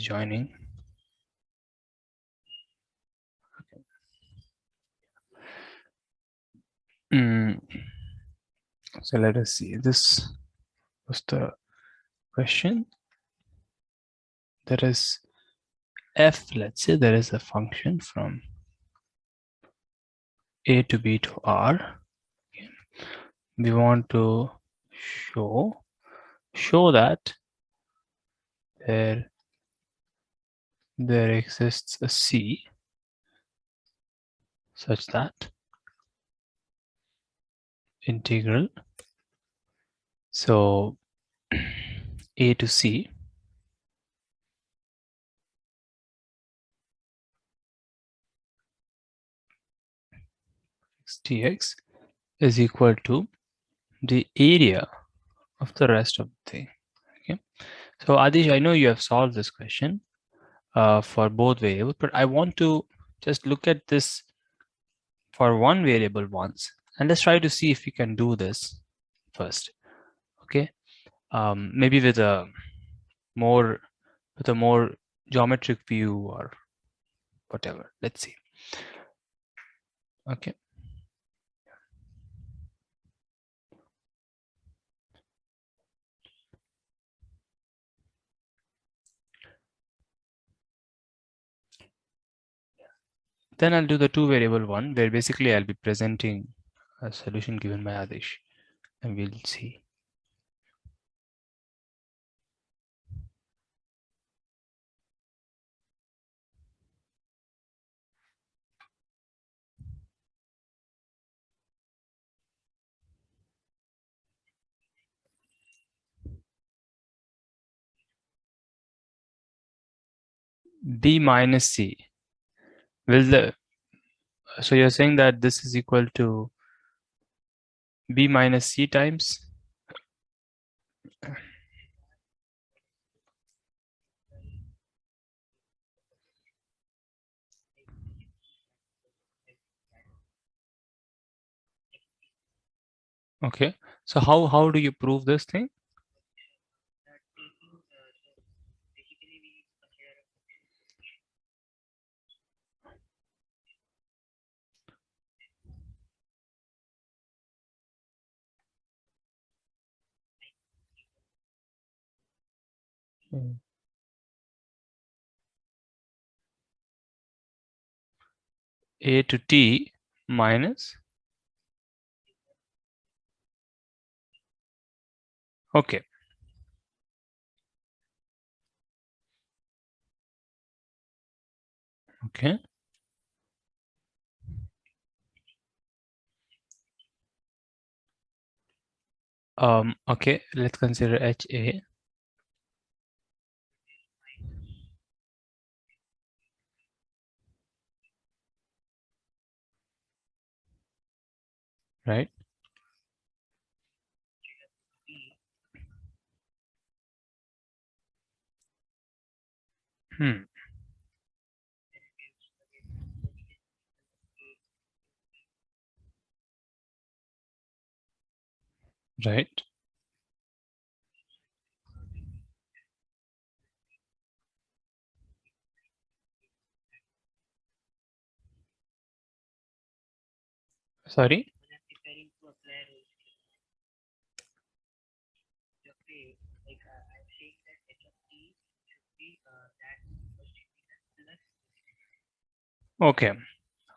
is joining. So let us see. This was the question. There is f, let's say there is a function from a to b to r. Okay. We want to show that there exists a c such that integral, so a to c dx is equal to the area of the rest of the thing. Okay, so Adish, I know you have solved this question for both variables, but I want to just look at this for one variable once, and let's try to see if we can do this first. Okay, maybe with a more geometric view or whatever. Let's see. Okay. Then I'll do the two variable one, where basically I'll be presenting a solution given by Adish, and we'll see. B minus C. So you're saying that this is equal to B minus C times? Okay. So how do you prove this thing? A to T minus. Okay. Okay. Okay, let's consider HA. Right. Right. Sorry. Okay.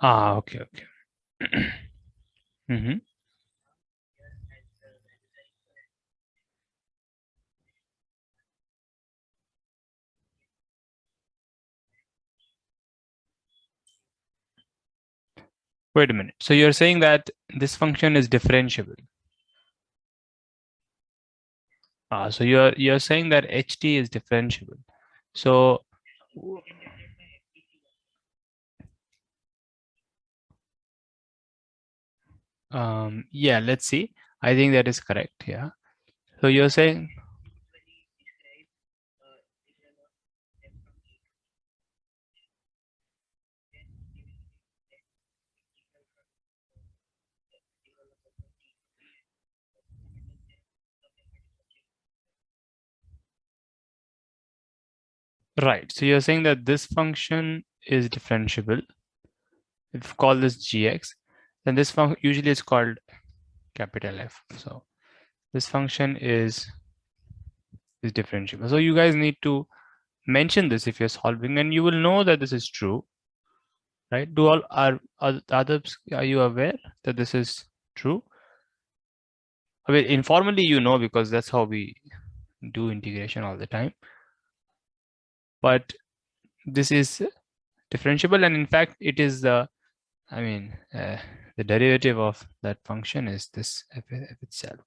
Okay. Okay. Mm-hmm. Wait a minute. So you're saying that this function is differentiable. So you're saying that HT is differentiable. So yeah, let's see. I think that is correct. Yeah. So you're saying. Right. So you're saying that this function is differentiable. If you call this gx, then this function usually is called capital F. So this function is differentiable. So you guys need to mention this if you're solving, and you will know that this is true, right? Do all are others, are you aware that this is true? I mean, informally, you know, because that's how we do integration all the time. But this is differentiable, and in fact, it is the, I mean, the derivative of that function is this f itself.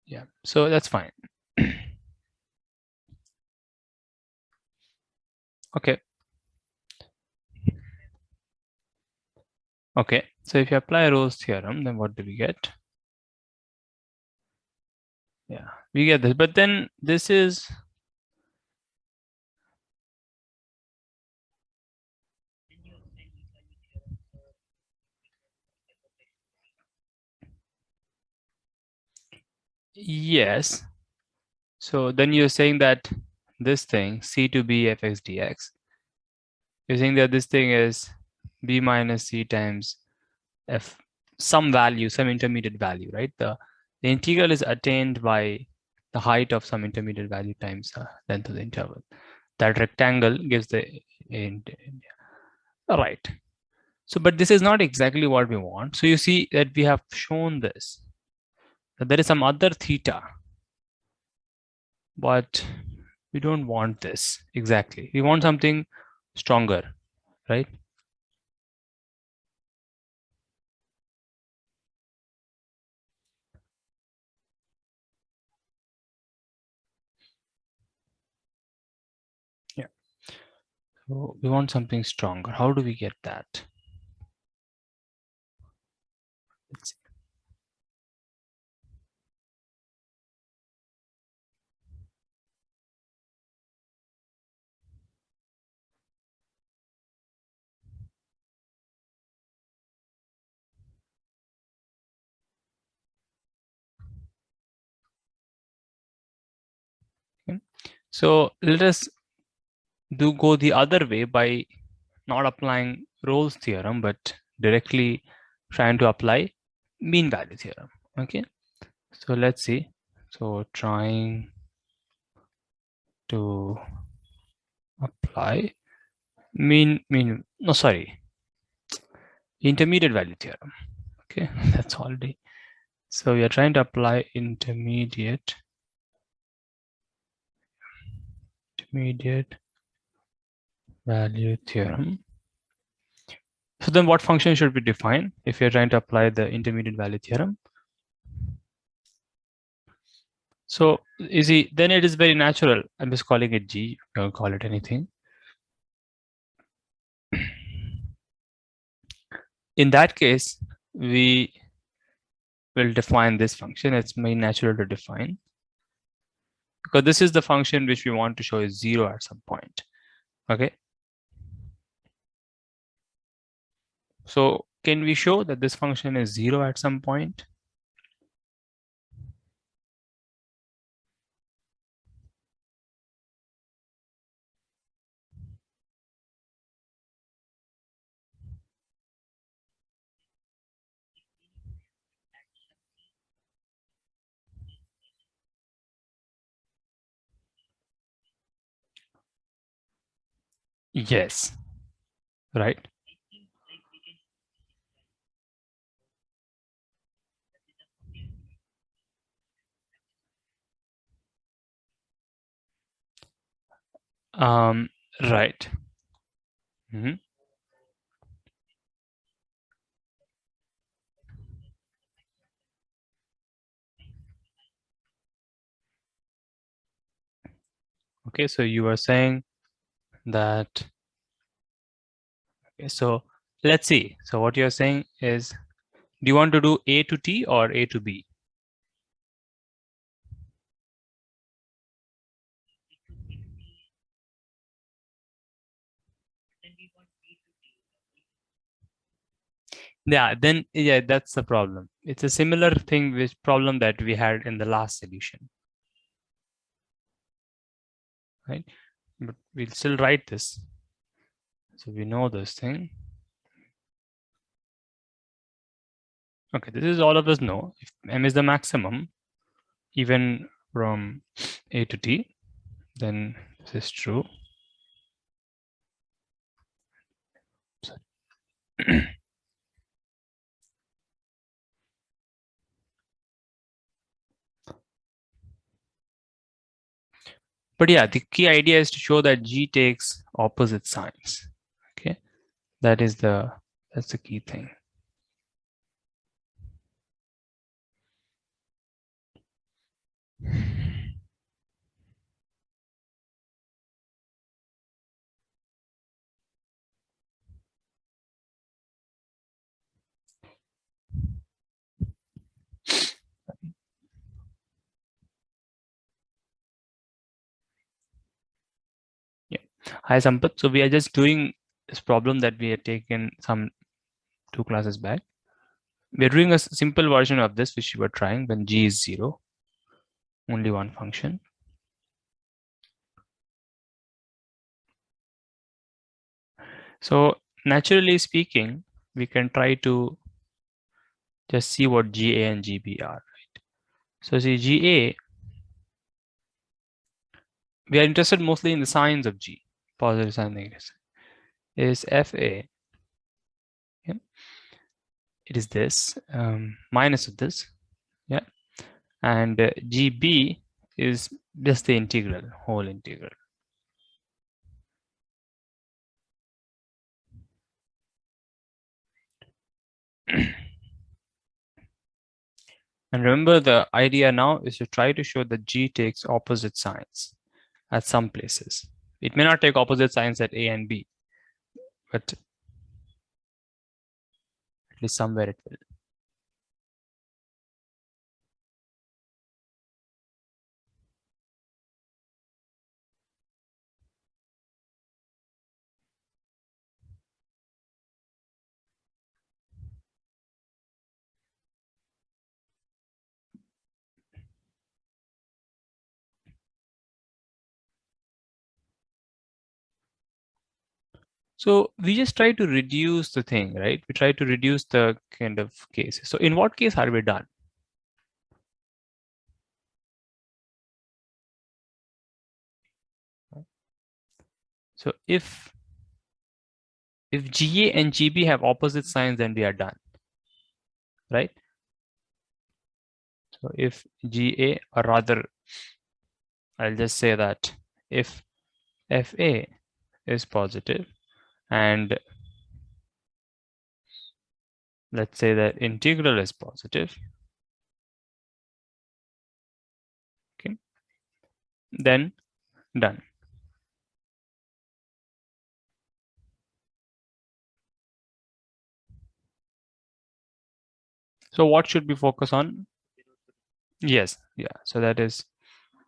Yeah, so that's fine. Okay. Okay, so if you apply Rolle's theorem, then what do we get? Yeah, we get this, but then this is, yes. So then you're saying that this thing, c to b fx dx, you're saying that this thing is b minus c times f, some value, some intermediate value, right? The integral is attained by the height of some intermediate value times length of the interval. That rectangle gives the, all right. So, but this is not exactly what we want. So you see that we have shown this, that there is some other theta, but we don't want this exactly. We want something stronger, right? Yeah. So we want something stronger. How do we get that? Let's see. Okay. So let us go the other way by not applying Rolle's theorem, but directly trying to apply mean value theorem. Okay. So let's see. So trying to apply intermediate value theorem. Okay, that's already. So we are trying to apply intermediate value theorem. So then what function should we define if you're trying to apply the intermediate value theorem? So then it is very natural. I'm just calling it G, you can call it anything. In that case, we will define this function. It's very natural to define, because this is the function which we want to show is 0 at some point. Okay. So can we show that this function is 0 at some point? Yes. Right. Right. Mm-hmm. Okay, so you were saying that, okay, so let's see. So what you're saying is, do you want to do A to T or A to B? Yeah, then yeah, that's the problem. It's a similar thing with problem that we had in the last solution. right? But we'll still write this. So we know this thing. Okay, this is all of us know. If m is the maximum, even from A to T, then this is true. But yeah, the key idea is to show that G takes opposite signs. Okay, that's the key thing. Yeah. Hi Sampath. So we are just doing this problem that we had taken some 2 classes back. We're doing a simple version of this which we were trying when G is 0, only one function. So naturally speaking, we can try to just see what GA and GB are, right? So see GA, we are interested mostly in the signs of G, positive sign, negative sign, is FA. Yeah. It is this minus of this, yeah, and GB is just the integral, whole integral. And remember, the idea now is to try to show that G takes opposite signs at some places. It may not take opposite signs at A and B, but at least somewhere it will. So we just try to reduce the thing, right? We try to reduce the kind of cases. So in what case are we done? So if GA and GB have opposite signs, then we are done, right? So if GA, or rather, I'll just say that if FA is positive and let's say that integral is positive, okay, then done. So what should we focus on? Yes, yeah. So that is,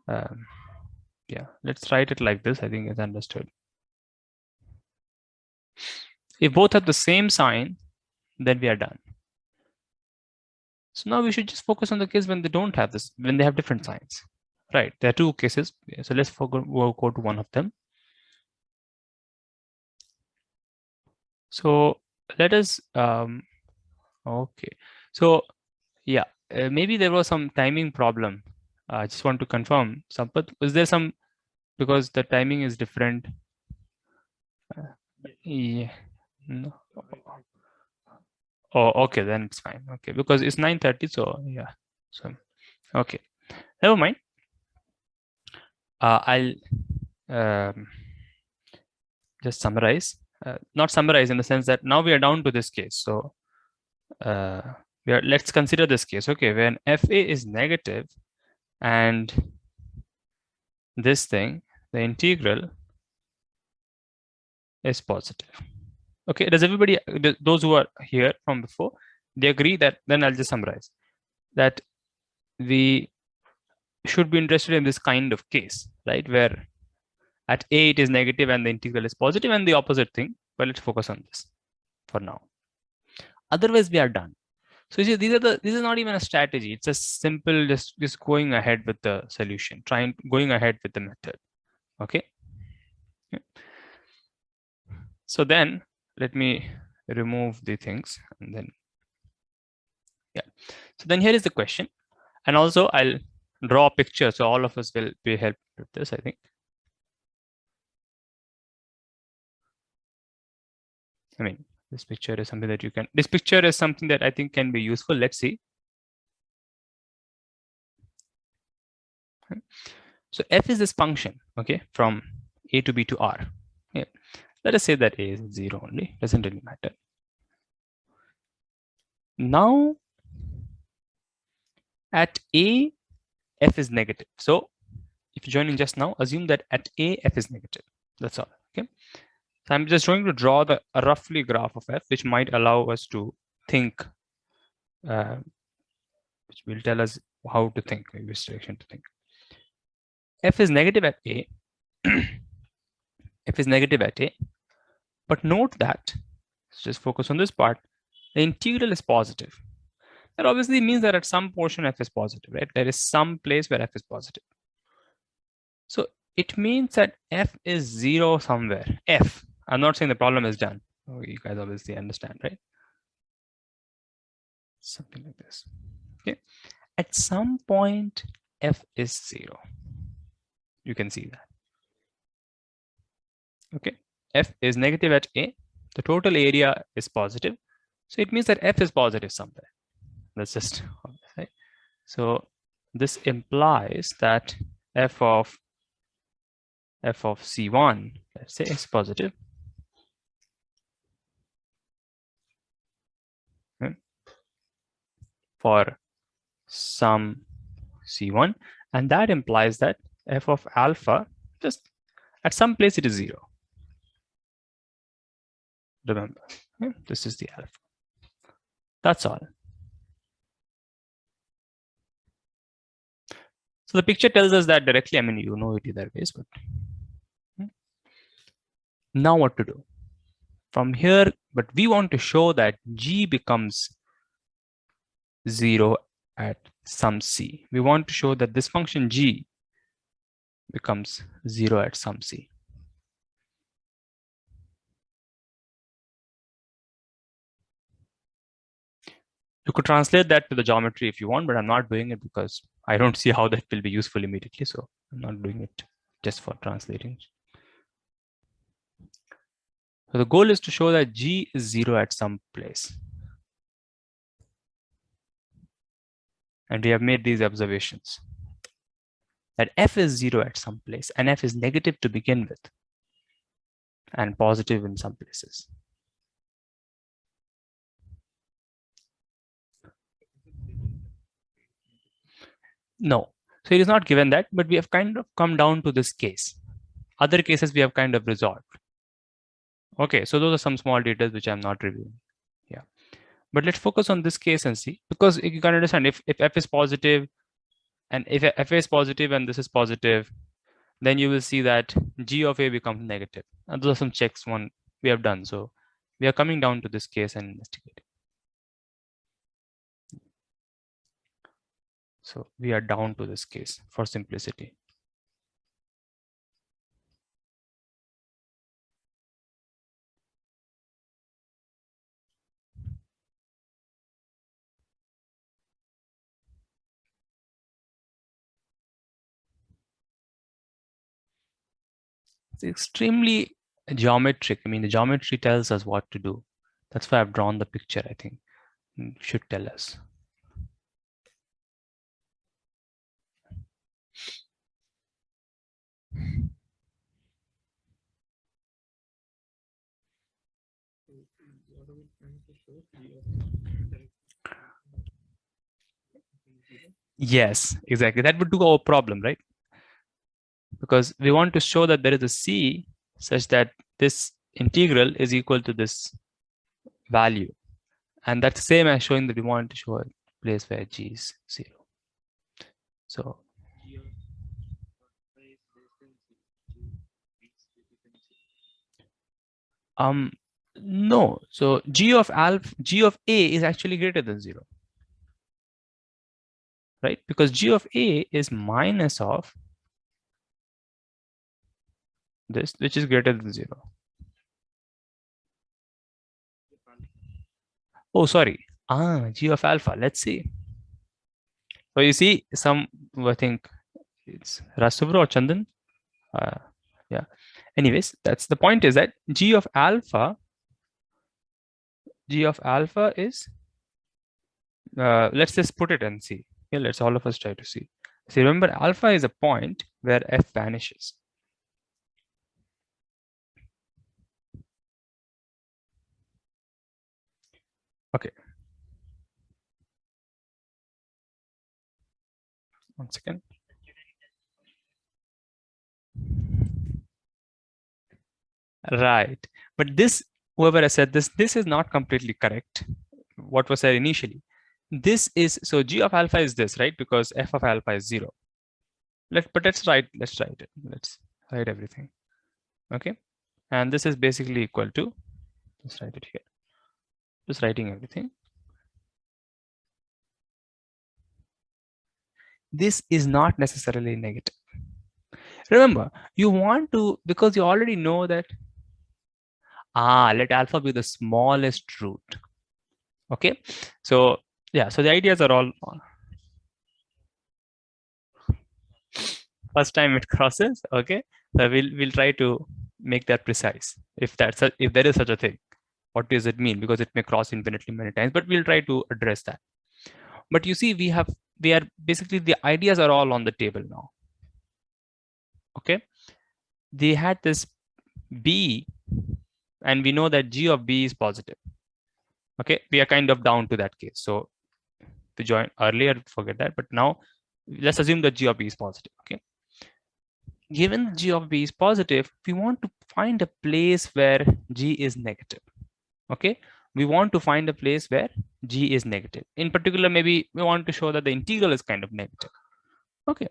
yeah, let's write it like this. I think it's understood. If both have the same sign, then we are done. So now we should just focus on the case when they don't have this, when they have different signs, right? There are 2 cases. So let's go to one of them. So let us, okay. So yeah, maybe there was some timing problem. I just want to confirm. Sampath, is there some, because the timing is different? Yeah. No. Oh, okay, then it's fine. Okay, because it's 9:30, so yeah. So okay, never mind. I'll just summarize. Not summarize in the sense that now we are down to this case. So let's consider this case. Okay, when FA is negative and this thing, the integral is positive. Okay, does everybody, those who are here from before, they agree that, then I'll just summarize that we should be interested in this kind of case, right? Where at A it is negative and the integral is positive, and the opposite thing, but let's focus on this for now. Otherwise we are done. So you see, this is not even a strategy. It's a simple, just going ahead with the solution, going ahead with the method. Okay. Yeah. So then let me remove the things and then, yeah. So then here is the question. And also I'll draw a picture. So all of us will be helped with this, I think. I mean, this picture is something that you can, this picture is something that I think can be useful. Let's see. So f is this function, okay, from a to b to r. Yeah. Let us say that a is 0 only, doesn't really matter. Now at a, f is negative. So if you're joining just now, assume that at a, f is negative. That's all. Okay. So I'm just going to draw a roughly graph of f, which might allow us to think, which will tell us how to think, which direction to think. F is negative at a. F is negative at a. But note that, let's just focus on this part, the integral is positive. That obviously means that at some portion f is positive, right? There is some place where f is positive. So it means that f is 0 somewhere. F. I'm not saying the problem is done. Oh, you guys obviously understand, right? Something like this. Okay. At some point, f is 0. You can see that. Okay. F is negative at a. The total area is positive. So it means that f is positive somewhere. That's just right. So this implies that f of c1, let's say, is positive. Okay, for some c1, and that implies that f of alpha, just at some place it is 0. Remember, okay? This is the alpha. That's all. So the picture tells us that directly. I mean, you know it either ways, but now what to do from here? But we want to show that g becomes 0 at some c. We want to show that this function g becomes 0 at some c. You could translate that to the geometry if you want, but I'm not doing it because I don't see how that will be useful immediately. So I'm not doing it just for translating. So the goal is to show that g is 0 at some place. And we have made these observations. That f is 0 at some place and f is negative to begin with and positive in some places. No. So it is not given that, but we have kind of come down to this case. Other cases we have kind of resolved. Okay, so those are some small details which I'm not reviewing. Yeah. But let's focus on this case and see, because you can understand if f is positive and if f is positive and this is positive, then you will see that g of a becomes negative. And those are some checks one we have done. So we are coming down to this case and investigating. So we are down to this case for simplicity. It's extremely geometric. I mean, the geometry tells us what to do. That's why I've drawn the picture, I think. It should tell us. Yes, exactly. That would do our problem, right? Because we want to show that there is a c such that this integral is equal to this value. And that's the same as showing that we want to show a place where g is 0. So no. So g of a is actually greater than 0. Right? Because g of a is minus of this, which is greater than 0. Oh, sorry. G of alpha. Let's see. So you see, I think it's Rasubra or Chandan. Yeah. Anyways, that's the point, is that G of alpha is, let's just put it and see. Yeah, let's all of us try to see. See, remember, alpha is a point where f vanishes. Okay. One second. Right. But this, whoever has said this is not completely correct. What was said initially. This is, so G of alpha is this, right? Because f of alpha is 0. Let's write it. Let's write everything. Okay. And this is basically equal to, let's write it here. Just writing everything. This is not necessarily negative. Remember, you want to, because you already know that, let alpha be the smallest root. Okay. So yeah, so the ideas are all, first time it crosses. Okay. So we'll try to make that precise. If if there is such a thing, what does it mean? Because it may cross infinitely many times, but we'll try to address that. But you see, we are basically, the ideas are all on the table now. Okay. They had this B, and we know that G of B is positive. Okay. We are kind of down to that case. So to join earlier, forget that. But now let's assume that G of B is positive. Okay. Given G of B is positive, we want to find a place where G is negative. Okay. We want to find a place where G is negative. In particular, maybe we want to show that the integral is kind of negative. Okay.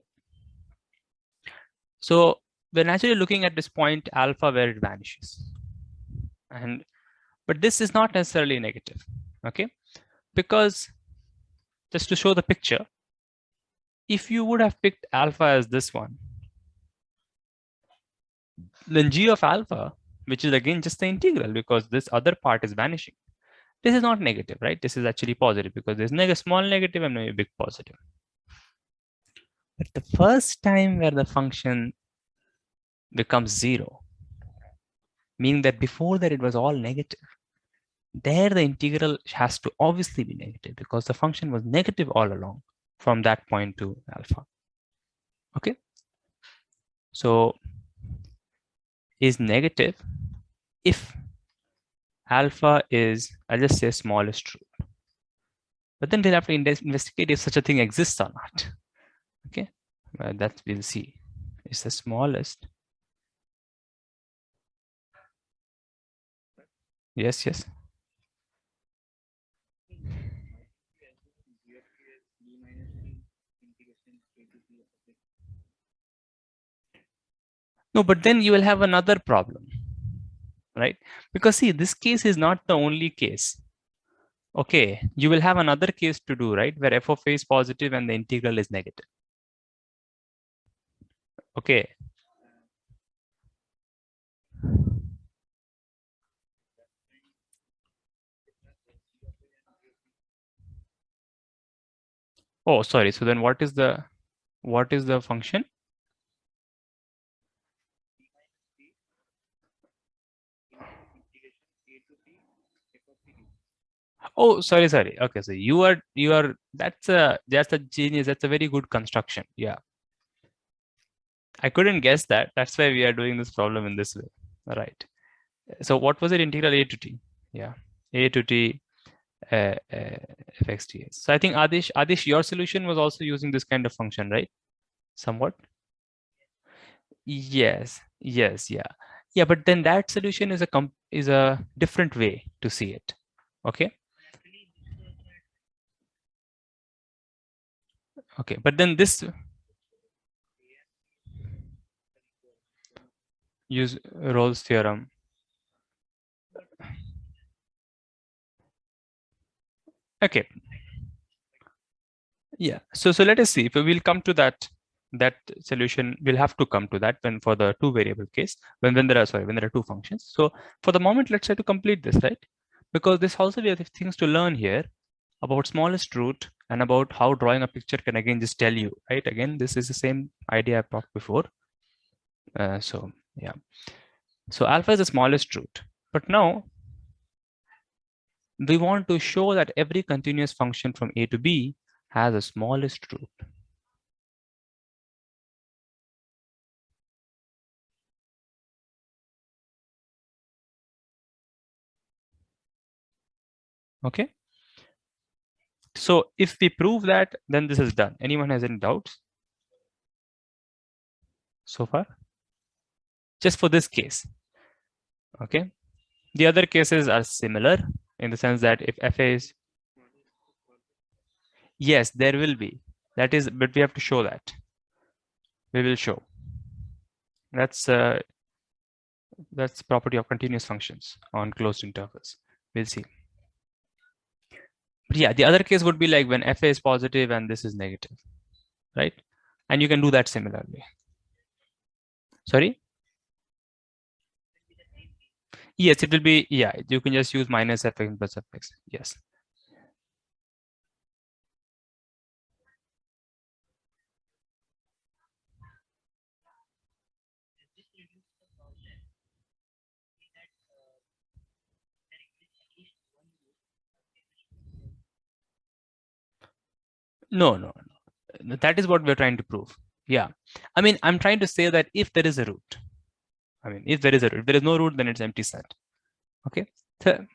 So we're naturally looking at this point alpha where it vanishes. But this is not necessarily negative. Okay. Because just to show the picture, if you would have picked alpha as this one, then G of alpha, which is again just the integral, because this other part is vanishing. This is not negative, right? This is actually positive, because there's small negative and maybe big positive. But the first time where the function becomes 0, meaning that before that it was all negative, there the integral has to obviously be negative, because the function was negative all along from that point to alpha. Okay. So is negative if alpha is, I'll just say, smallest root. But then we'll have to investigate if such a thing exists or not. Okay, that we'll see. It's the smallest. Yes, yes. No, but then you will have another problem, right? Because see, this case is not the only case. Okay, you will have another case to do, right? Where f of a is positive and the integral is negative. Okay. Oh, sorry. So then what is the function? Oh, sorry. Okay, so you are that's a genius. That's a very good construction. Yeah. I couldn't guess that. That's why we are doing this problem in this way. Right. So what was it? Integral a to t. Yeah. A to t fx dx. So I think Adish, your solution was also using this kind of function, right? Somewhat. Yes. Yes. Yeah. Yeah. But then that solution is a different way to see it. Okay. Okay. But then this use Rolle's theorem. Okay. Yeah. So let us see if we'll come to that that solution will have to come to that when for the two variable case, when there are two functions. So for the moment, let's try to complete this, right? Because this also we have things to learn here about smallest root and about how drawing a picture can again just tell you, right? Again, this is the same idea I've talked before. So yeah, so alpha is the smallest root, but now we want to show that every continuous function from A to B has a smallest root. Okay. So if we prove that, then this is done. Anyone has any doubts so far? Just for this case. Okay. The other cases are similar in the sense that if FA is, yes, there will be. That is, but we have to show that. We will show. That's property of continuous functions on closed intervals. We'll see. But yeah, the other case would be like when FA is positive and this is negative, right? And you can do that similarly. Sorry? Yes, it will be, yeah, you can just use minus fx plus fx. Yes. No, no, no. That is what we're trying to prove. Yeah. I mean, I'm trying to say that if there is a root, I mean, if there is a root, if there is no root, then it's empty set. Okay. So,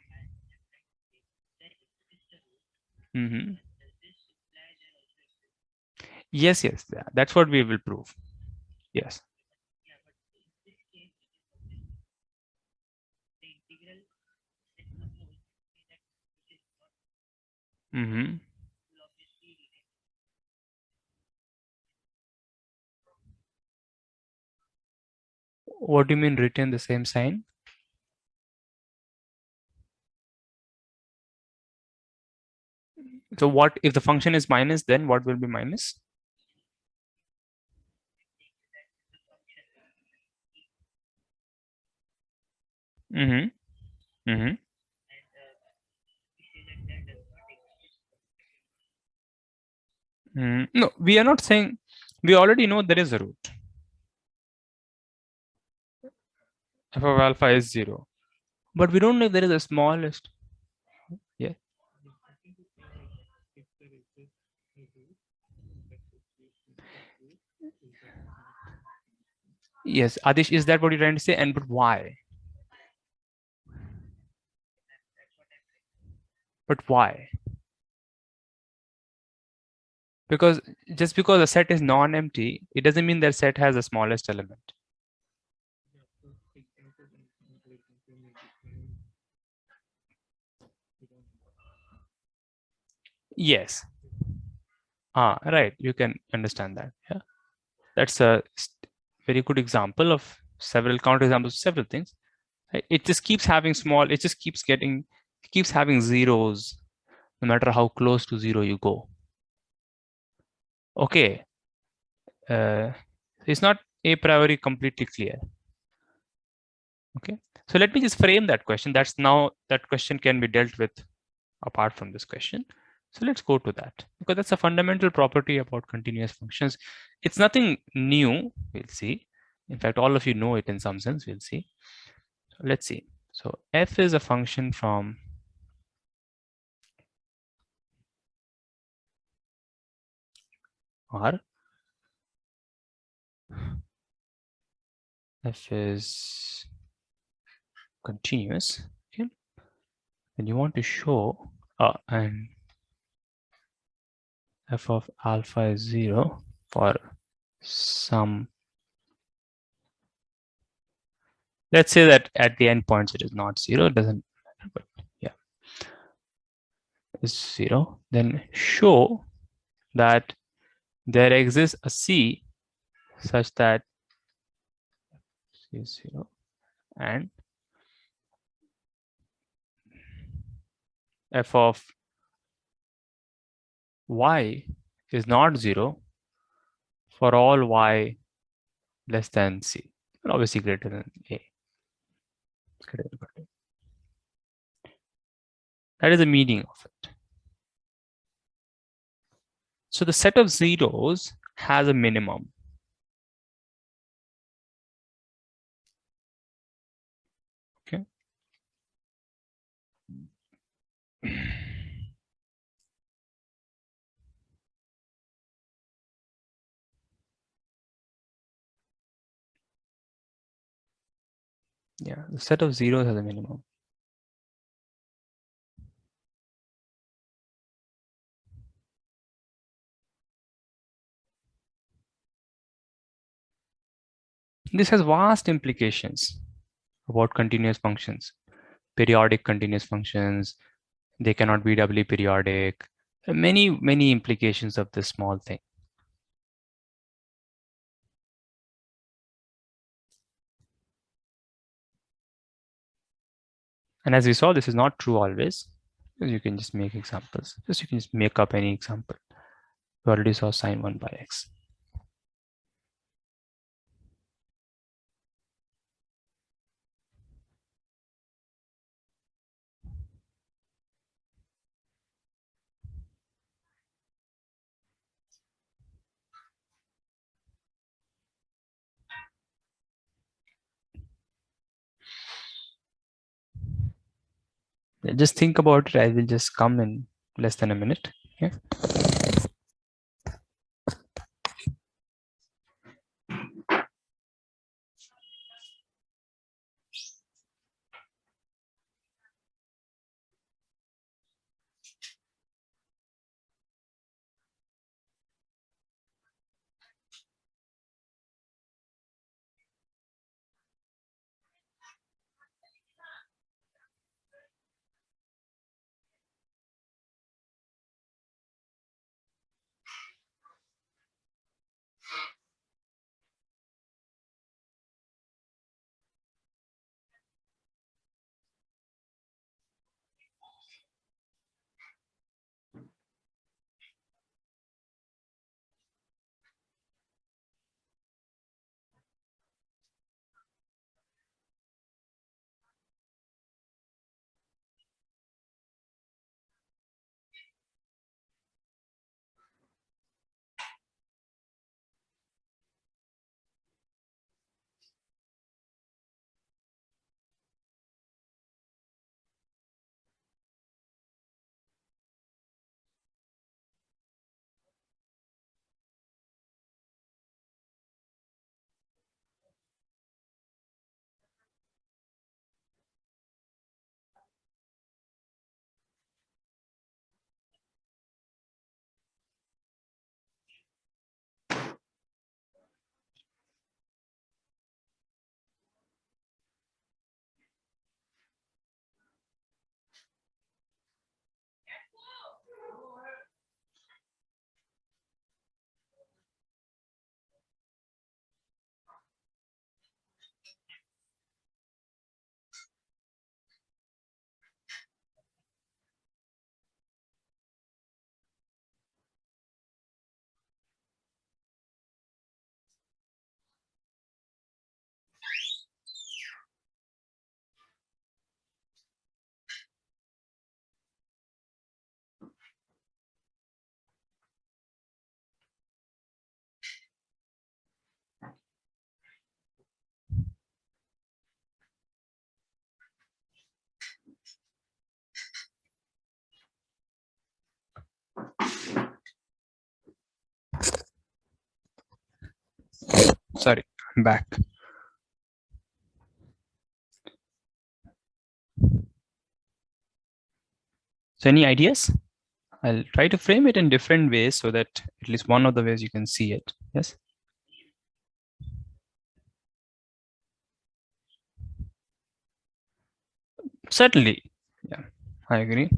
yes, yes, yeah, that's what we will prove. Yes. What do you mean retain the same sign? So what if the function is minus, then what will be minus? No, we are not saying, we already know there is a root. F of alpha is 0. But we don't know if there is a smallest. Yeah. Yes, Adish, is that what you're trying to say? And but why? But why? Because just because a set is non-empty, it doesn't mean that set has the smallest element. Yes. Right. You can understand that. Yeah. That's a very good example of several counterexamples of several things. It just keeps having small, it just keeps having zeros no matter how close to zero you go. Okay. It's not a priori completely clear. Okay. So let me just frame that question. That question can be dealt with apart from this question. So let's go to that, because that's a fundamental property about continuous functions. It's nothing new, we'll see. In fact, all of you know it in some sense, we'll see. So let's see. So f is a function from R. F is continuous. Okay. And you want to show and f of alpha is 0 for some, let's say that at the endpoints it is not 0, it doesn't matter, but yeah, is 0. Then show that there exists a C such that C is 0 and f of y is not 0 for all y less than c, and obviously greater than a. That is the meaning of it. So the set of zeros has a minimum. Okay. Yeah, the set of zeros has a minimum. This has vast implications about continuous functions, periodic continuous functions. They cannot be doubly periodic. Many implications of this small thing. And as we saw, this is not true always. You can just make examples. You can just make up any example. We already saw sine 1 by x. Just think about it. I will just come in less than a minute. Okay. Sorry, I'm back. So any ideas? I'll try to frame it in different ways so that at least one of the ways you can see it. Yes. Certainly. Yeah, I agree.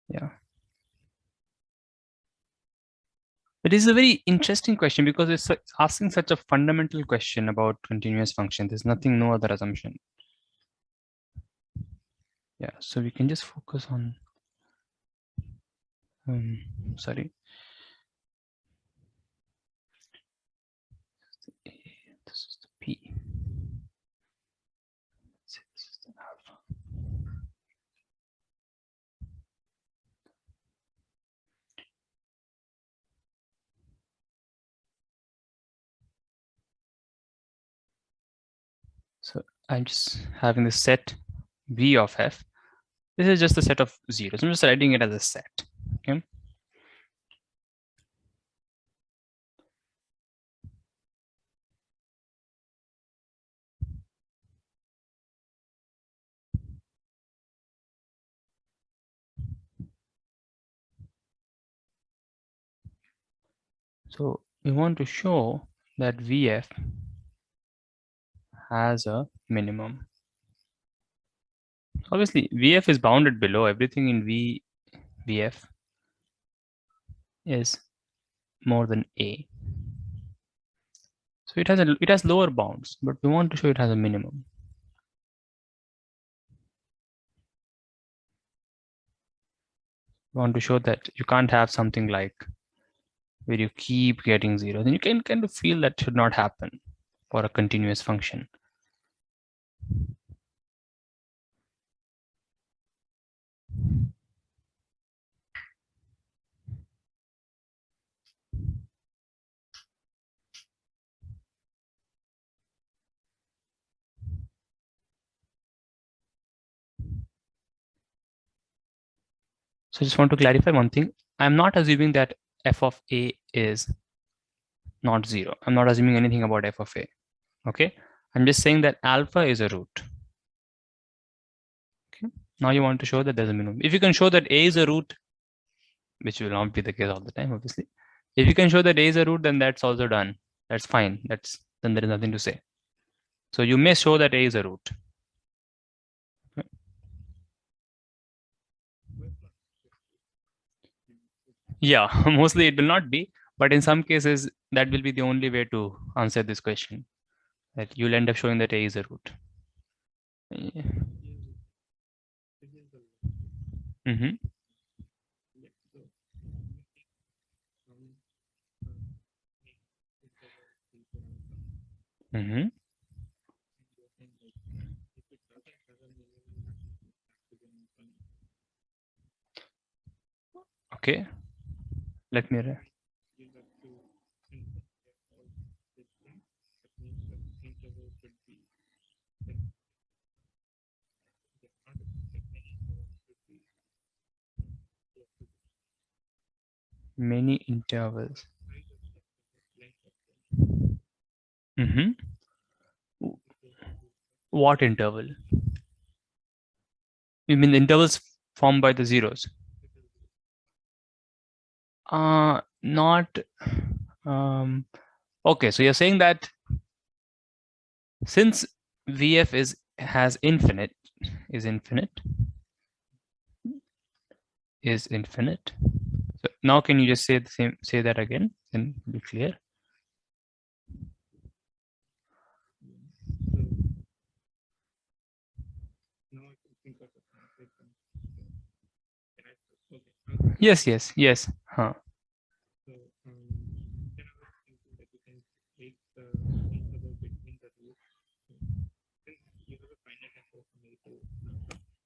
Yeah. It is a very interesting question because it's asking such a fundamental question about continuous function. There's nothing, no other assumption. Yeah, so we can just focus on Sorry. This is the P. This is the alpha. So I'm just having the set V of F. This is just a set of zeros. I'm just writing it as a set. Okay. So we want to show that VF has a minimum. Obviously, VF is bounded below. Everything in VF is more than A. So it has lower bounds, but we want to show it has a minimum. We want to show that you can't have something like where you keep getting zeros. And you can kind of feel that should not happen for a continuous function. So I just want to clarify one thing. I'm not assuming that f of A is not zero. I'm not assuming anything about f of A. Okay. I'm just saying that alpha is a root. Okay. Now you want to show that there's a minimum. If you can show that A is a root, which will not be the case all the time, obviously. If you can show that A is a root, then that's also done. That's fine. Then there is nothing to say. So you may show that A is a root. Okay. Yeah, mostly it will not be, but in some cases that will be the only way to answer this question. That you'll end up showing that A is a root. Yeah. Mm-hmm. Mm-hmm. Okay. Let me write. Many intervals. Mm-hmm. What interval? You mean the intervals formed by the zeros? Not. Um, okay, so you're saying that since VF has infinite, is infinite, is infinite. So now can you just say the same, say that again, and be clear? Yes, yes, yes. Huh.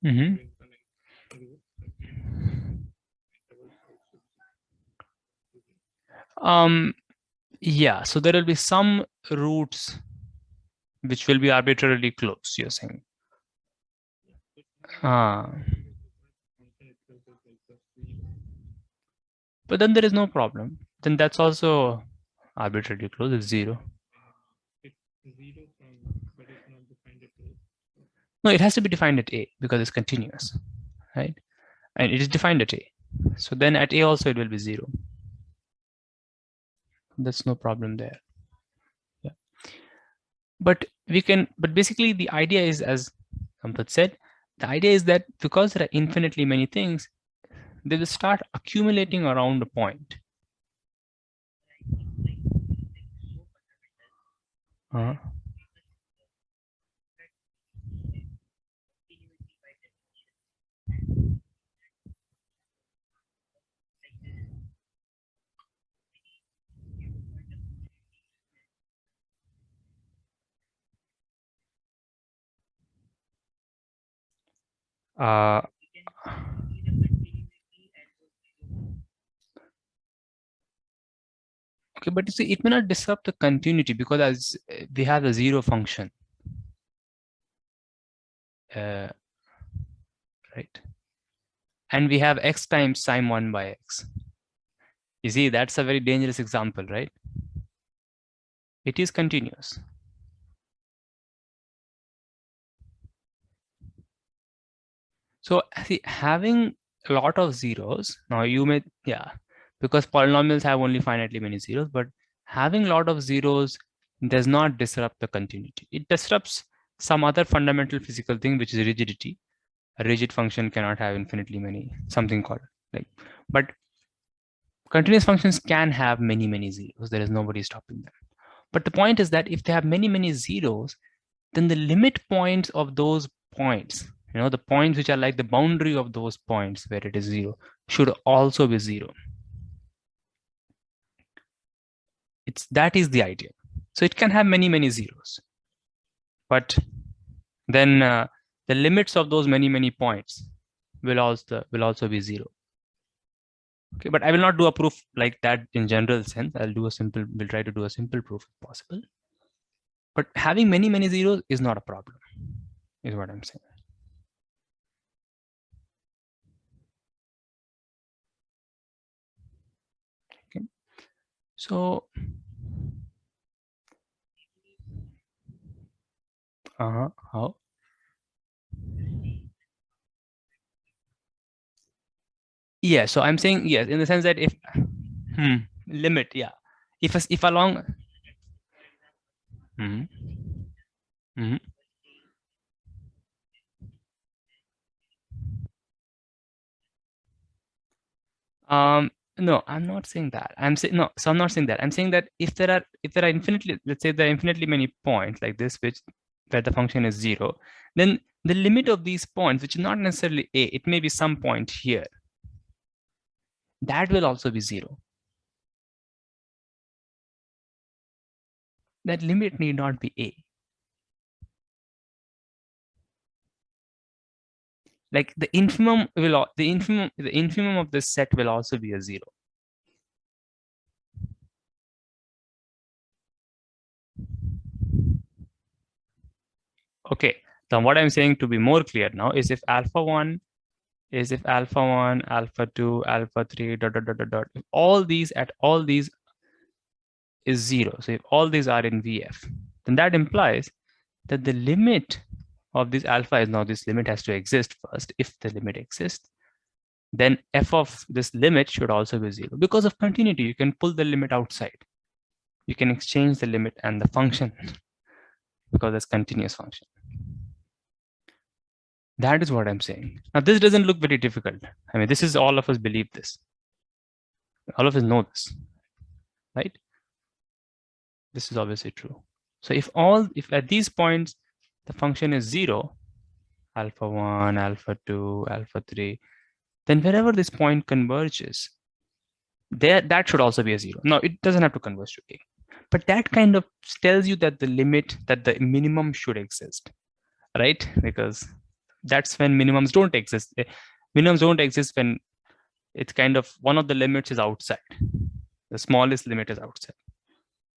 Mm-hmm. Yeah, so there will be some roots which will be arbitrarily close, you're saying. Ah, but then there is no problem. Then that's also arbitrarily close, it's zero. No, it has to be defined at A because it's continuous, right? And it is defined at A. So then at A also it will be zero. That's no problem there. Yeah. But basically the idea is, as Sampath said, the idea is that because there are infinitely many things, they will start accumulating around a point. Uh, Uh, okay, but you see, it may not disrupt the continuity because as we have a zero function, right? And we have x times sine 1 by x. You see, that's a very dangerous example, right? It is continuous. So see, having a lot of zeros, now you may, yeah, because polynomials have only finitely many zeros, but having a lot of zeros does not disrupt the continuity. It disrupts some other fundamental physical thing, which is rigidity. A rigid function cannot have infinitely many, something called like, but continuous functions can have many, many zeros. There is nobody stopping them. But the point is that if they have many, many zeros, then the limit points of those points, the points which are like the boundary of those points where it is zero, should also be zero. That is the idea. So it can have many, many zeros, but then the limits of those many, many points will also be zero. Okay, but I will not do a proof like that in general sense. We'll try to do a simple proof if possible. But having many, many zeros is not a problem, is what I'm saying. Okay. So, how? Yeah, so I'm saying yes, in the sense that if limit, yeah. If along hmm, hmm. No, I'm not saying that. I'm saying no, so I'm not saying that. I'm saying that if there are infinitely, let's say there are infinitely many points like this, where the function is zero, then the limit of these points, which is not necessarily a, it may be some point here, that will also be zero. That limit need not be a. Like the infimum of this set will also be a zero. Okay, so what I'm saying to be more clear now is if alpha 1, alpha 2, alpha 3, dot, dot, dot, dot, dot, if all these is zero, so if all these are in VF, then that implies that the limit of this alpha is now this limit has to exist first. If the limit exists, then f of this limit should also be zero. Because of continuity, you can pull the limit outside. You can exchange the limit and the function because it's continuous function. That is what I'm saying. Now, this doesn't look very difficult. I mean, this is all of us believe this. All of us know this, right? This is obviously true. So if at these points, the function is zero, alpha 1, alpha 2, alpha 3, then wherever this point converges, that should also be a zero. No, it doesn't have to converge to a. But that kind of tells you that the minimum should exist, right? Because that's when minimums don't exist. Minimums don't exist when it's kind of one of the limits is outside. The smallest limit is outside.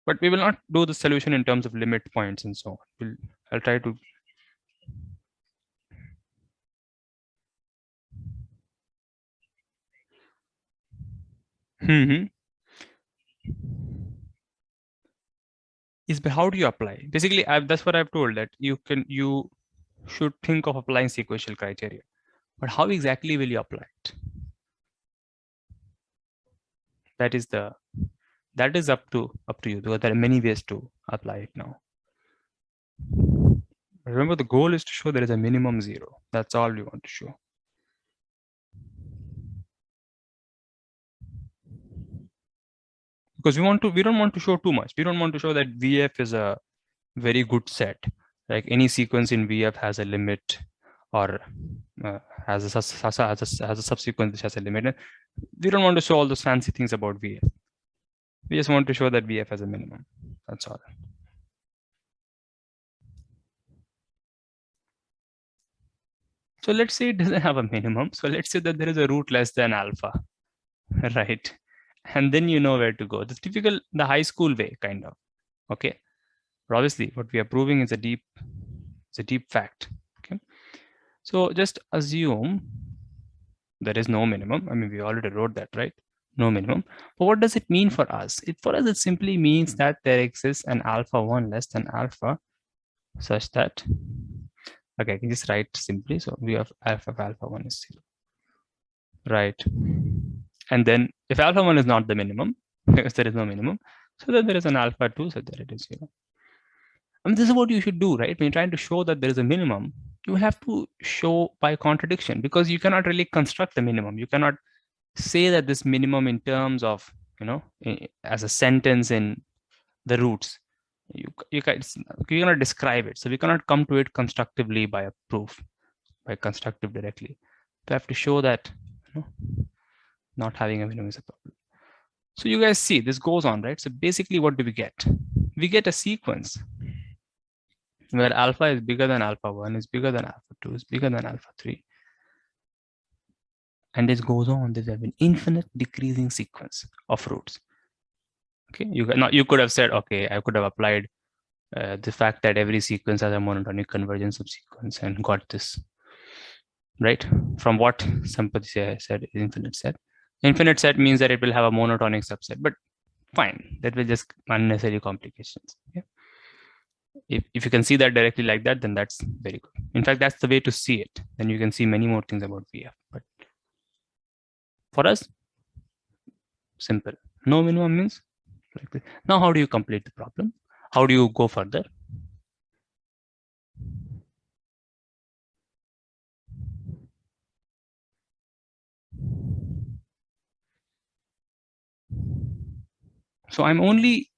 But we will not do the solution in terms of limit points and so on. I'll try to. Is how do you apply? Basically, that's what I've told, that you should think of applying sequential criteria. But how exactly will you apply it? That is up to you, because there are many ways to apply it now. Remember, the goal is to show there is a minimum zero. That's all we want to show. Because we don't want to show too much. We don't want to show that VF is a very good set. Like any sequence in VF has a limit, or has a subsequence which has a limit. We don't want to show all those fancy things about VF. We just want to show that VF has a minimum. That's all. So let's say it doesn't have a minimum. So let's say that there is a root less than alpha, right? And then you know where to go. The typical, the high school way, kind of. Okay. But obviously, what we are proving is a deep fact. Okay. So just assume there is no minimum. I mean, we already wrote that, right? No minimum. But what does it mean for us? For us, it simply means that there exists an alpha 1 less than alpha such that, okay, I can just write simply. So we have alpha of alpha 1 is 0, right? And then if alpha 1 is not the minimum, because there is no minimum, so then there is an alpha 2 so that it is 0. I mean, this is what you should do, right? When you're trying to show that there is a minimum, you have to show by contradiction, because you cannot really construct the minimum. You cannot say that this minimum in terms of, as a sentence in the roots. You cannot describe it. So we cannot come to it constructively by a proof, by constructive directly. We have to show that not having a minimum is a problem. So you guys see this goes on, right? So basically what do we get? We get a sequence where alpha is bigger than alpha 1, is bigger than alpha 2, is bigger than alpha 3. And this goes on. There's an infinite decreasing sequence of roots. Okay, you could have said, okay, I could have applied the fact that every sequence has a monotonic convergence of sequence and got this, right? From what somebody said, infinite set. Infinite set means that it will have a monotonic subset, but fine, that will just unnecessary complications. Okay? If you can see that directly like that, then that's very good. In fact, that's the way to see it. Then you can see many more things about VF. But for us, simple. No minimum means like this. Now, how do you complete the problem? How do you go further? So I'm only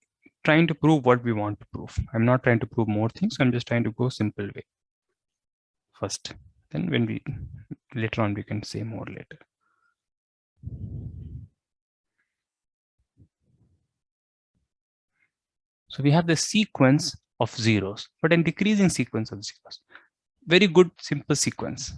trying to prove what we want to prove. I'm not trying to prove more things. I'm just trying to go simple way first. Then when we later on, we can say more later. So we have the sequence of zeros, but in decreasing sequence of zeros. Very good, simple sequence.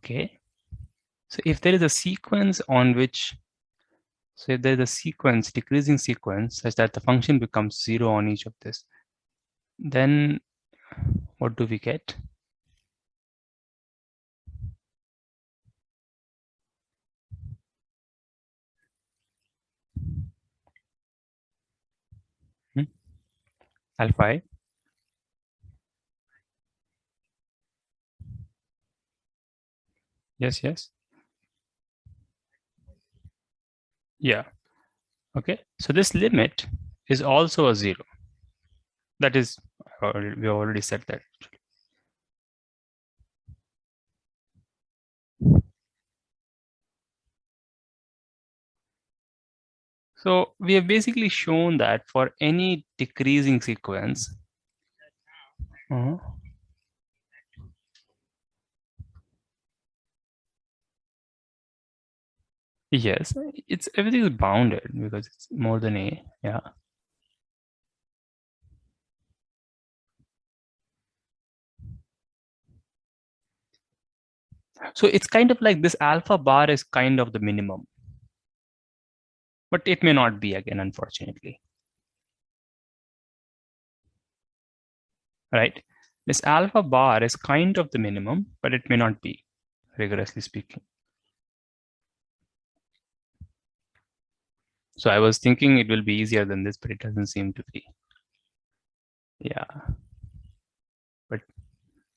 Okay. So if there is a sequence on which, so if there is a sequence, decreasing sequence, such that the function becomes 0 on each of this, then what do we get? Alpha I. Yes, yes. Yeah. Okay. So this limit is also a 0. That is, we already said that. So we have basically shown that for any decreasing sequence, yes, it's everything is bounded because it's more than a, yeah. So it's kind of like this alpha bar is kind of the minimum, but it may not be again, unfortunately. Right? This alpha bar is kind of the minimum, but it may not be, rigorously speaking. So I was thinking it will be easier than this, but it doesn't seem to be. Yeah, but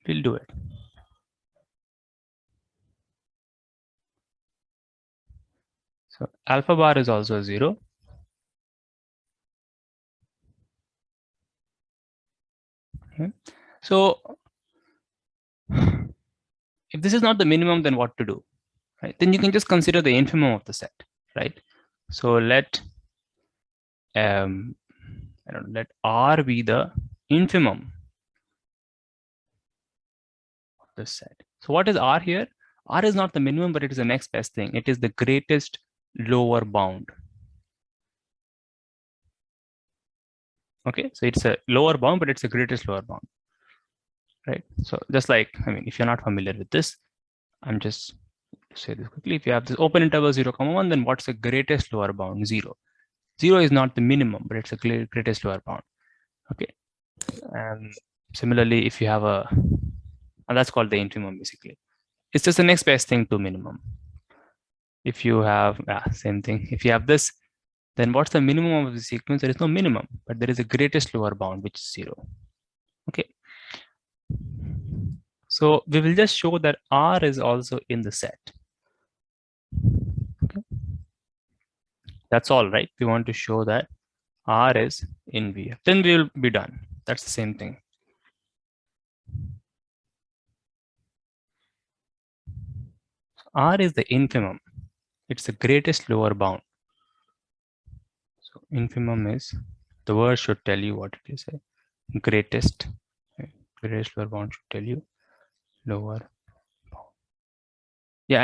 we'll do it. So alpha bar is also 0. Okay. So if this is not the minimum, then what to do? Right? Then you can just consider the infimum of the set, right? So let I don't know, let R be the infimum of the set. So what is R here? R is not the minimum, but it is the next best thing. It is the greatest lower bound. Okay, so it's a lower bound, but it's the greatest lower bound, right? So just like, I mean, if you're not familiar with this, I'm just say this quickly. If you have this open interval 0, 1, then what's the greatest lower bound? 0. 0 is not the minimum, but it's the greatest lower bound. Okay. And similarly, if you have and that's called the infimum basically. It's just the next best thing to minimum. If you have, same thing. If you have this, then what's the minimum of the sequence? There is no minimum, but there is a greatest lower bound, which is 0. Okay. So we will just show that R is also in the set. Okay. That's all, right? We want to show that R is in VF. Then we will be done. That's the same thing. R is the infimum. It's the greatest lower bound. So infimum is, the word should tell you what it is. Greatest. Greatest lower bound should tell you lower bound. Yeah,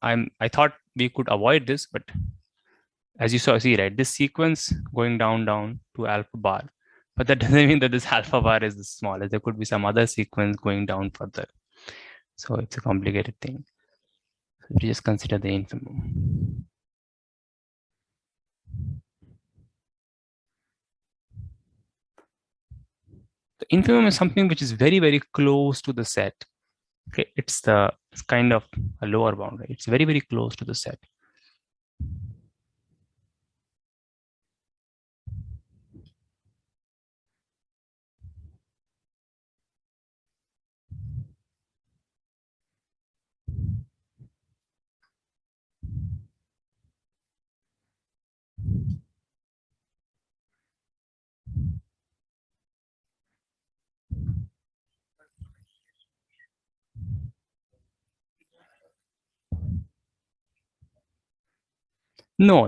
and I thought we could avoid this, but as you see, right, this sequence going down to alpha bar, but that doesn't mean that this alpha bar is the smallest. There could be some other sequence going down further. So it's a complicated thing. So we just consider the infimum. The infimum is something which is very, very close to the set. Okay, it's kind of a lower bound, right? It's very, very close to the set. No,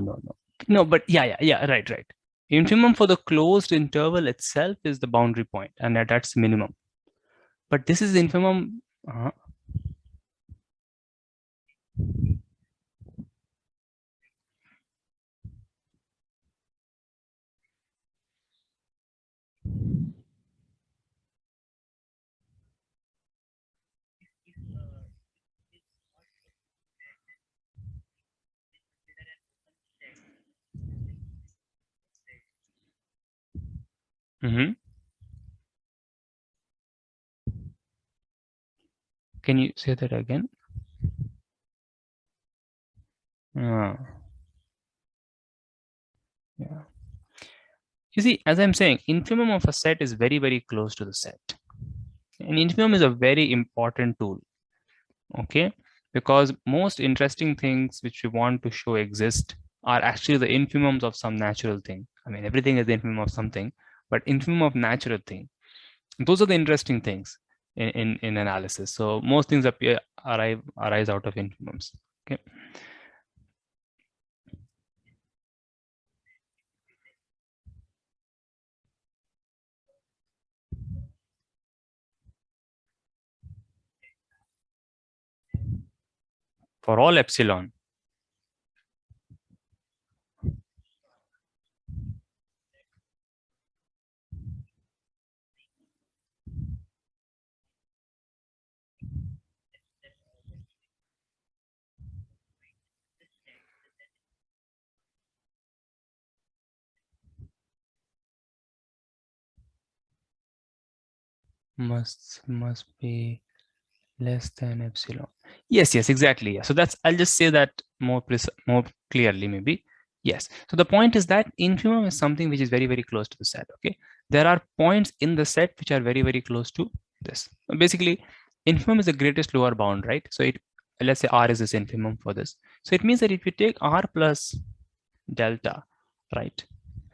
but yeah, right. Infimum for the closed interval itself is the boundary point, and that's minimum. But this is infimum. Can you say that again? Yeah. You see, as I'm saying, infimum of a set is very, very close to the set. And infimum is a very important tool. Okay, because most interesting things which we want to show exist are actually the infimums of some natural thing. I mean, everything is the infimum of something, but infimum of natural thing. Those are the interesting things in analysis. So most things arise out of infimums. Okay. For all epsilon. Must be less than epsilon. Yes, exactly. Yeah. So I'll just say that more clearly, maybe. Yes. So the point is that infimum is something which is very, very close to the set. Okay. there are points in the set which are very, very close to this. Basically, infimum is the greatest lower bound, right? So let's say R is this infimum for this. So it means that if you take R plus delta, right?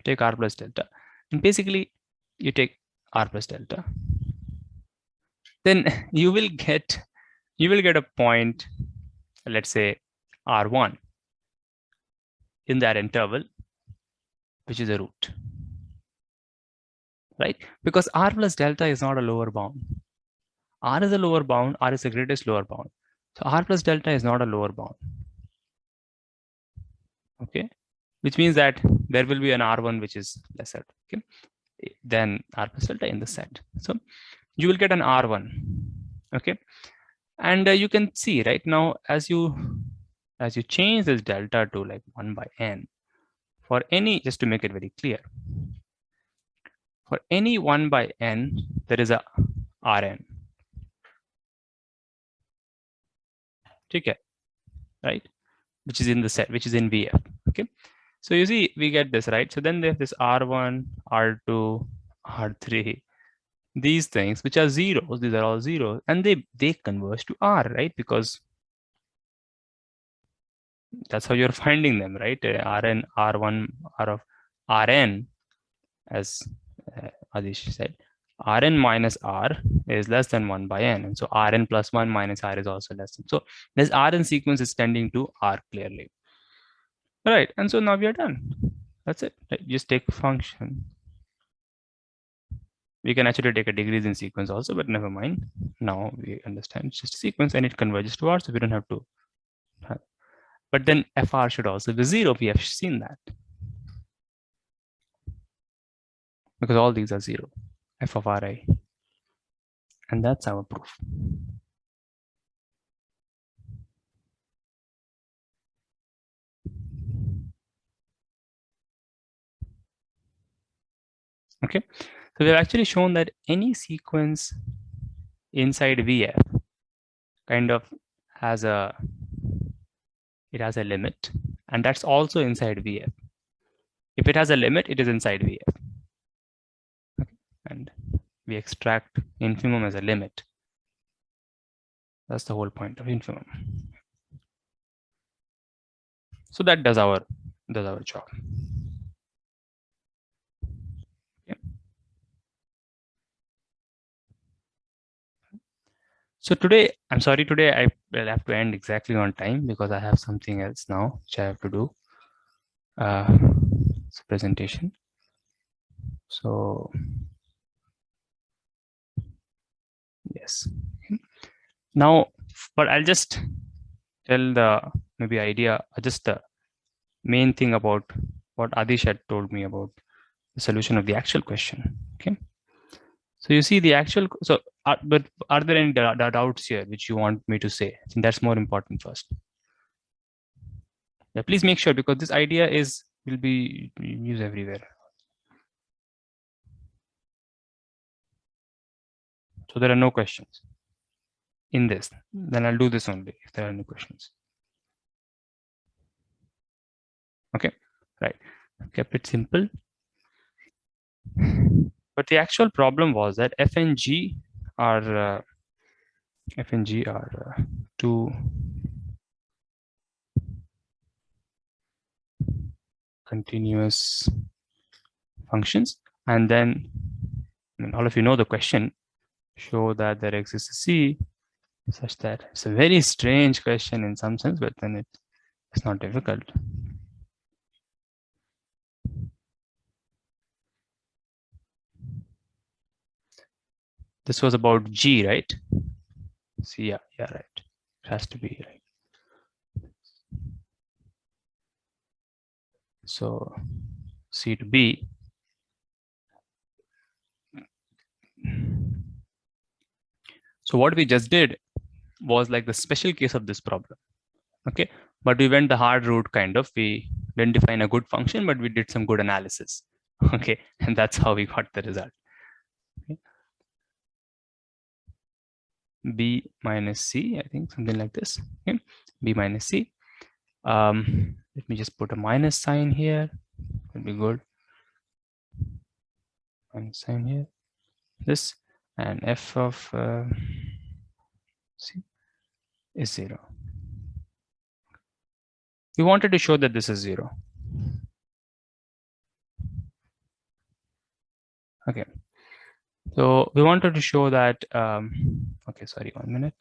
Take R plus delta, and basically you take R plus delta, then you will get a point, let's say R1 in that interval, which is a root, right? Because R plus delta is not a lower bound. R is a lower bound, R is the greatest lower bound. So R plus delta is not a lower bound. Okay, which means that there will be an R1 which is lesser, okay, than R plus delta in the set. So you will get an R1, okay, and you can see right now as you change this delta to like 1 by n for any, just to make it very clear, for any 1 by n there is a Rn. Okay, right, which is in the set, which is in VF. Okay, so you see we get this, right? So then there's this R1, R2, R3, these things which are zeros, these are all zeros, and they converge to R, right? Because that's how you're finding them, right? Rn, R1, R of Rn, as Adish said, Rn minus R is less than 1 by n, and so Rn plus 1 minus R is also less than. So this Rn sequence is tending to R clearly. Right, and so now we are done. That's it. Right? Just take a function. We can actually take a degrees in sequence also, but never mind. Now we understand it's just a sequence and it converges to R, so we don't have to. But then FR should also be 0. We have seen that. Because all these are 0. F of Ri. And that's our proof. Okay, so we've actually shown that any sequence inside VF kind of has a limit, and that's also inside VF. If it has a limit, it is inside VF. Okay. And we extract infimum as a limit. That's the whole point of infimum. So that does our job. So today, I'm sorry, today I will have to end exactly on time because I have something else now which I have to do. It's a presentation. So yes. Now, but I'll just tell the maybe idea, just the main thing about what Adish had told me about the solution of the actual question. Okay. So you see the actual, so but are there any doubts here which you want me to say? I think that's more important first. Yeah, please make sure, because this idea will be used everywhere. So there are no questions in this. Then I'll do this only if there are no questions. Okay, right. Kept it simple. But the actual problem was that F and G are two continuous functions, and then all of you know the question, show that there exists a C such that it's a very strange question in some sense, but then it's not difficult. This was about G, right? C, yeah, right. It has to be right. So C to B. So what we just did was like the special case of this problem. Okay, but we went the hard route kind of. We didn't define a good function, but we did some good analysis. Okay, and that's how we got the result. Okay. B minus C, I think something like this. Okay, B minus C. Let me just put a minus sign here. Would be good. minus sign here, this, and f of c is 0. We wanted to show that this is 0. Okay. So we wanted to show that, okay, sorry, 1 minute.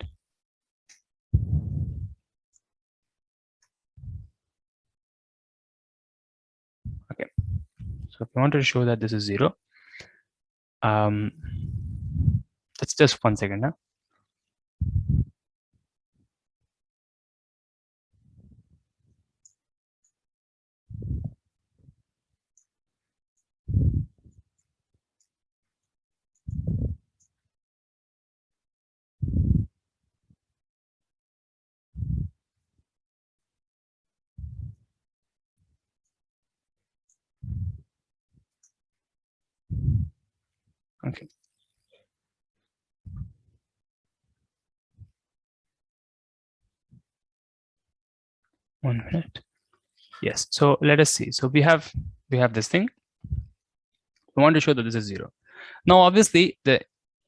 Okay. So if we wanted to show that this is 0, that's just 1 second. Huh? Okay. One minute. Yes. So let us see. So we have this thing. We want to show that this is 0. Now, obviously,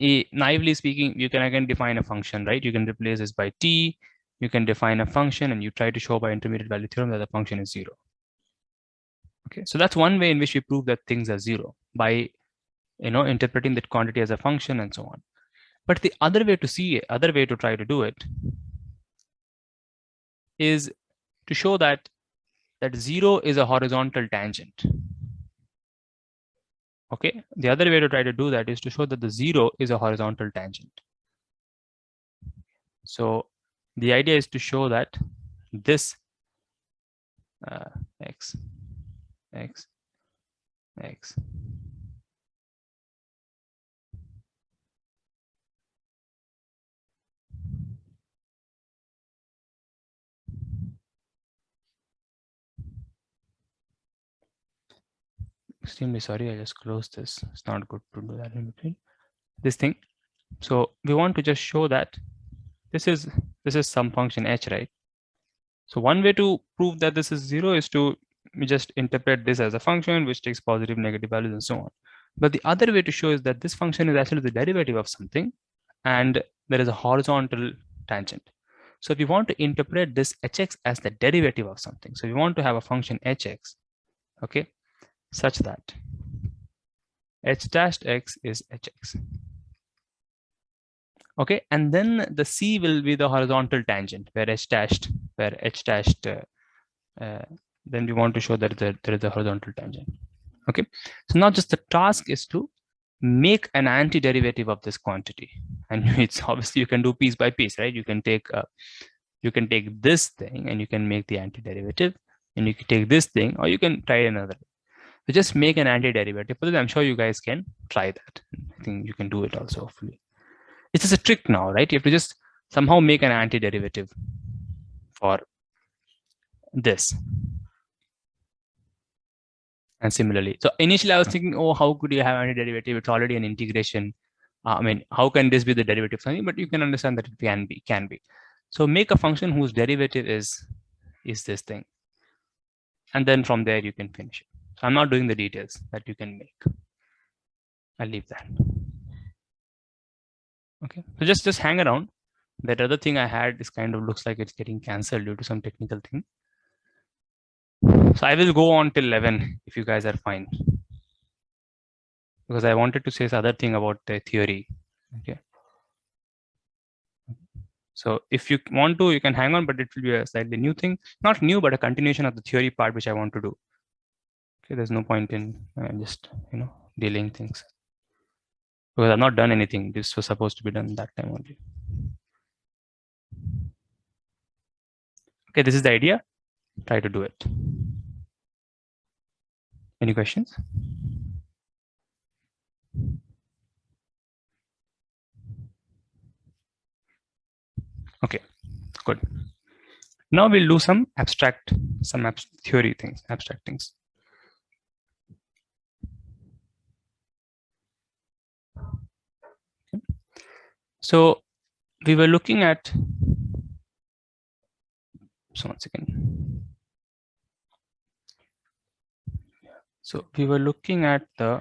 naively speaking, you can again define a function, right? You can replace this by t. You can define a function, and you try to show by intermediate value theorem that the function is 0. Okay. So that's one way in which we prove that things are 0 by interpreting that quantity as a function and so on. But the other way to see it, other way to try to do it, is to show that 0 is a horizontal tangent. Okay, the other way to try to do that is to show that the 0 is a horizontal tangent. So the idea is to show that this x, x, x, extremely sorry, I just closed this. It's not good to do that in between. This thing. So we want to just show that this is some function h, right? So one way to prove that this is 0 is to just interpret this as a function which takes positive, negative values and so on. But the other way to show is that this function is actually the derivative of something, and there is a horizontal tangent. So if you want to interpret this hx as the derivative of something, so we want to have a function hx, okay, such that h dashed x is hx. Okay, and then the c will be the horizontal tangent where h dashed, then we want to show that there is a horizontal tangent. Okay, so now just the task is to make an antiderivative of this quantity, and it's obviously you can do piece by piece, right? You can take this thing and you can make the antiderivative, and you can take this thing, or you can try another. So just make an antiderivative. But I'm sure you guys can try that. I think you can do it also, hopefully. It's just a trick now, right? You have to just somehow make an antiderivative for this. And similarly, so initially I was thinking, oh, how could you have antiderivative? It's already an integration. I mean, how can this be the derivative of something? But you can understand that it can be. So make a function whose derivative is this thing, and then from there you can finish it. So I'm not doing the details that you can make. I'll leave that. Okay, so just hang around. That other thing I had is kind of looks like it's getting cancelled due to some technical thing. So I will go on till 11 if you guys are fine, because I wanted to say this other thing about the theory. Okay. So if you want to, you can hang on, but it will be a slightly new thing. Not new, but a continuation of the theory part, which I want to do. Okay, there's no point in just, delaying things. Because I've not done anything. This was supposed to be done that time only. Okay, this is the idea. Try to do it. Any questions? Okay, good. Now we'll do some theory things, abstract things. Okay. So we were looking at, so 1 second. So we were looking at the